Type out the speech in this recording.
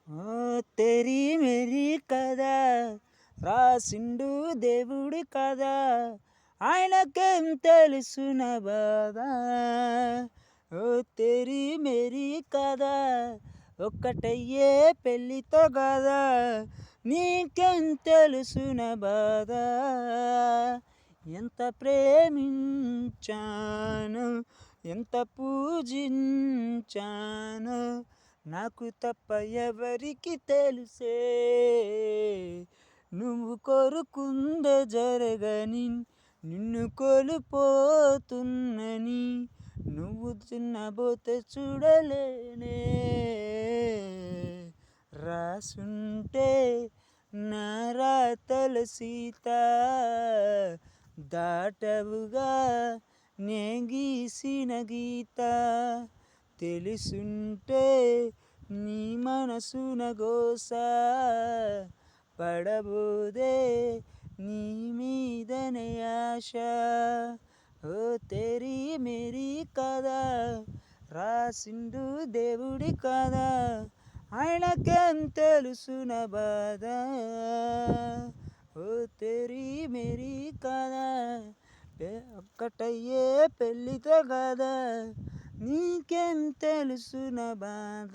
ఓ తెరీ merry కదా రాసిండు దేవుడి కదా, ఆయనకేం తెలుసున బాధ. ఓ తెరీ మెరీ కదా ఒక్కటయ్యే పెళ్ళితో కదా, నీకేం తెలుసున బాధ. ఎంత ప్రేమించాను, ఎంత పూజించాను, నాకు తప్ప ఎవరికి తెలుసే. నువ్వు కోరుకుందే జరగని, నిన్ను కోల్పోతున్నని, నువ్వు చిన్నబోతే చూడలేనే. రాసుంటే నా రాతల సీత, దాటవుగా నే గీసిన గీత. తెలుసుంటే నీ మనసున గోస, పడబోదే నీ మీదనే ఆశ. ఓ తెరీ మెరీ కదా రాసిండు దేవుడి కదా, ఆయనకేం తెలుసున బాధ. ఓ తెరీ మెరీ కదా ఒక్కటయ్యే పెళ్ళితో కదా, నీకేం తెలుసున బాధ.